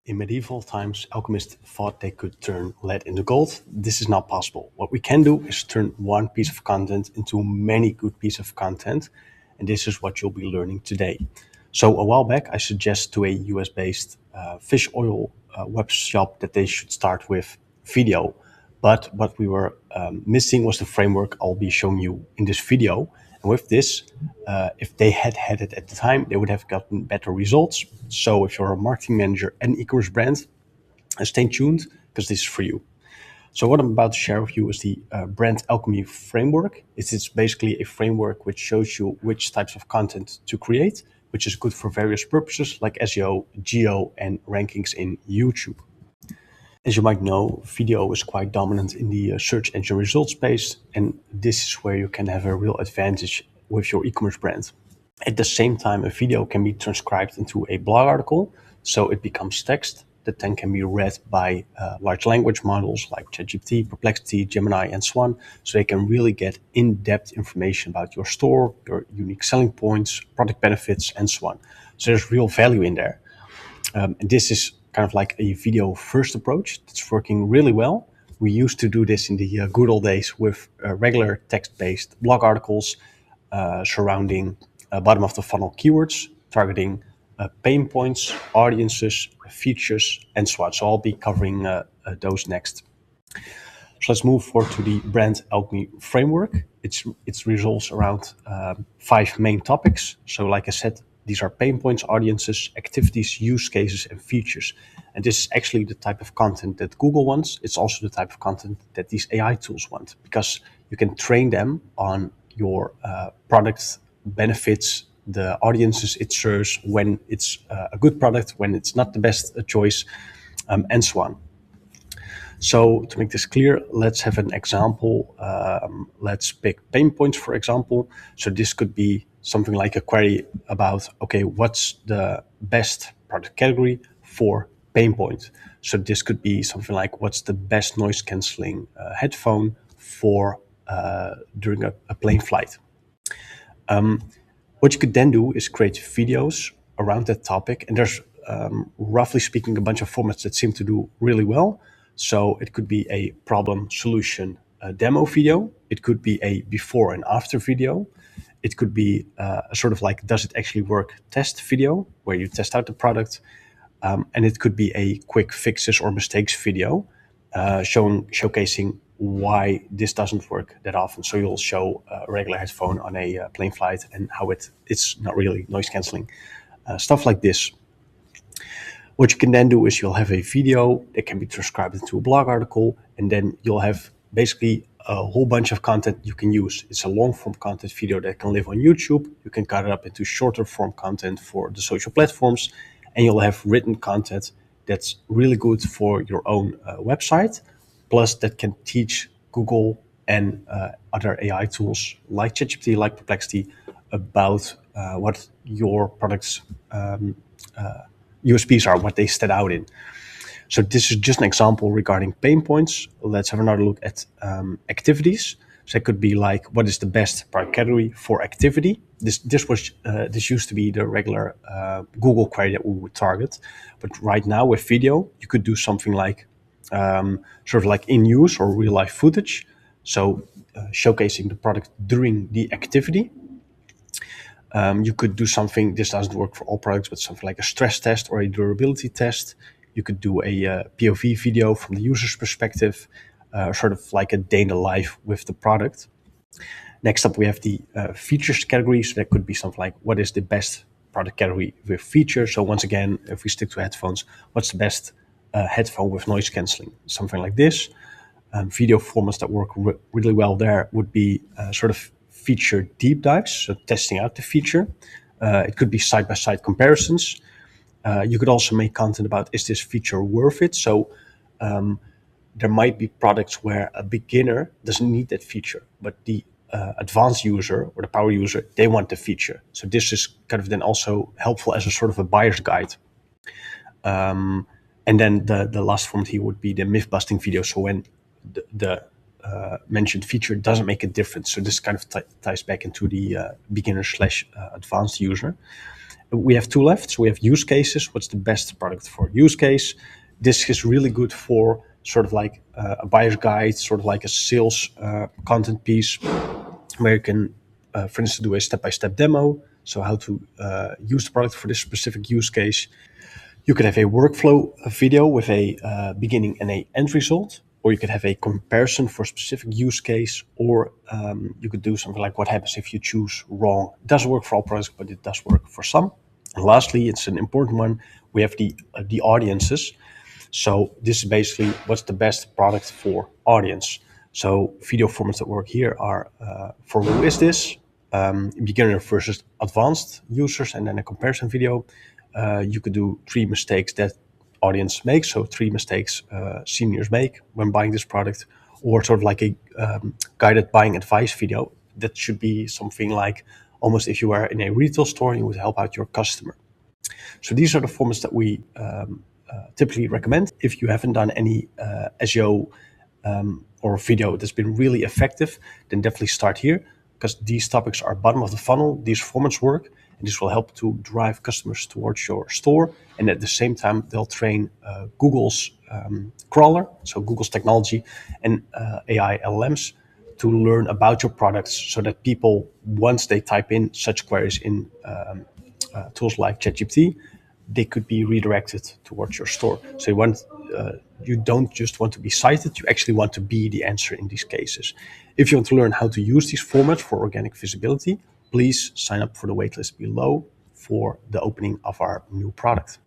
In medieval times, alchemists thought they could turn lead into gold. This is not possible. What we can do is turn one piece of content into many good pieces of content, and this is what you'll be learning today. So a while back, I suggested to a US-based fish oil web shop that they should start with video. But what we were missing was the framework I'll be showing you in this video. And with this, if they had it at the time, they would have gotten better results. So if you're a marketing manager and e-commerce brand, stay tuned because this is for you. So what I'm about to share with you is the Brand Alchemy Framework. It's basically a framework which shows you which types of content to create, which is good for various purposes like SEO, geo, and rankings in YouTube. As you might know, video is quite dominant in the search engine results space, and this is where you can have a real advantage with your e-commerce brand. At the same time, a video can be transcribed into a blog article, so it becomes text that then can be read by large language models like ChatGPT, Perplexity, Gemini, and so on, so they can really get in-depth information about your store, your unique selling points, product benefits, and so on. So there's real value in there. And this is kind of like a video first approach that's working really well. We used to do this in the good old days with regular text-based blog articles surrounding bottom of the funnel keywords, targeting pain points, audiences, features, and so on. So I'll be covering those next. So let's move forward to the Brand Alchemy Framework. It revolves around 5 main topics. So like I said, these are pain points, audiences, activities, use cases, and features. And this is actually the type of content that Google wants. It's also the type of content that these AI tools want, because you can train them on your product benefits, the audiences it serves, when it's a good product, when it's not the best choice, and so on. So to make this clear, let's have an example. Let's pick pain points, for example. So this could be something like a query about, okay, what's the best product category for pain point? So this could be something like, what's the best noise canceling headphone for during a plane flight? What you could then do is create videos around that topic. And there's, roughly speaking, a bunch of formats that seem to do really well. So it could be a problem solution demo video. It could be a before and after video. It could be a sort of like, does it actually work test video where you test out the product. And it could be a quick fixes or mistakes video showcasing why this doesn't work that often. So you'll show a regular headphone on a plane flight and how it's not really noise canceling. Stuff like this. What you can then do is you'll have a video that can be transcribed into a blog article, and then you'll have basically a whole bunch of content you can use. It's a long form content video that can live on YouTube. You can cut it up into shorter form content for the social platforms, and you'll have written content that's really good for your own website, plus that can teach Google and other AI tools like ChatGPT, like Perplexity, about what your products USPs are, what they stand out in. So this is just an example regarding pain points. Let's have another look at activities. So it could be like, what is the best product category for activity? This used to be the regular Google query that we would target, but right now with video, you could do something like sort of like in use or real life footage. So showcasing the product during the activity. You could do something, this doesn't work for all products, but something like a stress test or a durability test. You could do a POV video from the user's perspective, sort of like a day in the life with the product. Next up, we have the features category. So that could be something like, what is the best product category with features? So once again, if we stick to headphones, what's the best headphone with noise canceling? Something like this. Video formats that work really well there would be sort of feature deep dives, so testing out the feature. It could be side-by-side comparisons. You could also make content about, is this feature worth it? So there might be products where a beginner doesn't need that feature, but the advanced user or the power user, they want the feature. So this is kind of then also helpful as a sort of a buyer's guide. And then the last format here would be the myth-busting video. So when the mentioned feature doesn't make a difference. So this kind of ties back into the beginner / advanced user. We have two left. So we have use cases. What's the best product for use case? This is really good for sort of like a buyer's guide, sort of like a sales content piece where you can, for instance, do a step-by-step demo. So how to use the product for this specific use case. You could have a workflow video with a beginning and a end result, or you could have a comparison for a specific use case, or you could do something like what happens if you choose wrong. It doesn't work for all products, but it does work for some. And lastly, it's an important one. We have the audiences. So this is basically what's the best product for audience. So video formats that work here are for who is this, beginner versus advanced users, and then a comparison video. You could do 3 mistakes that audience makes, so 3 mistakes seniors make when buying this product, or sort of like a guided buying advice video. That should be something like almost if you were in a retail store and you would help out your customer. So these are the formats that we typically recommend. If you haven't done any SEO or video that's been really effective, then definitely start here, because these topics are bottom of the funnel. These formats work, and this will help to drive customers towards your store. And at the same time, they'll train Google's crawler, so Google's technology, and AI LLMs to learn about your products, so that people, once they type in such queries in tools like ChatGPT, they could be redirected towards your store. So you don't just want to be cited, you actually want to be the answer in these cases. If you want to learn how to use these formats for organic visibility, please sign up for the waitlist below for the opening of our new product.